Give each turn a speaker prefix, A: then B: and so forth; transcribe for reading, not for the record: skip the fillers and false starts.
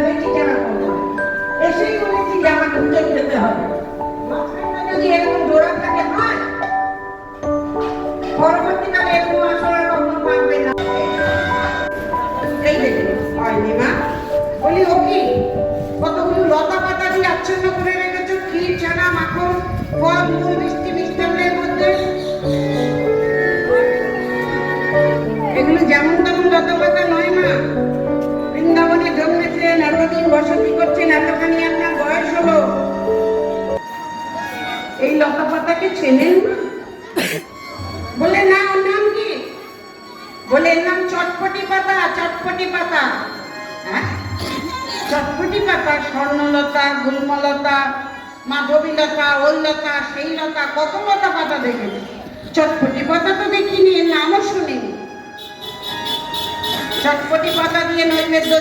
A: হয়েছি কেন করবো এসেই বলেছি যে আমাকে উঠে যেতে হবে। মাঝখানটা যদি এরকম জোড়া থাকে হয়, পরবর্তীকালে এরকম আসলে কখনো পারবে না। এই দেখে হয়নি মা, বলি ও কি কতগুলো লতা পাতা দিয়ে আচ্ছন্ন করে রেখেছো, ক্ষীর ছানা মাখন ফল মূল মিষ্টি মিষ্টান্নের মধ্যে। এগুলো যেমন তেমন লতা পাতা নয় মা, বৃন্দাবনে জন্মেছেন, এতদিন বসতি করছেন, এতখানি আপনার বয়স হলো, এই লতা পাতাকে চেনেন না? বলে না, ওর নাম কি? বলে এর নাম চটপটি পাতা। চটপটি পাতা, হ্যাঁ চটপটি পাতা, স্বর্ণলতা, গুল্মলতা, মাধবীলতা, ওললতা, সেই লতা, কত লতা পাতা দেখেছি, চটপটি পাতা তো দেখিনি, এর নামও শুনিনি। চটপটি পাতা দিয়ে নৈবেদ্য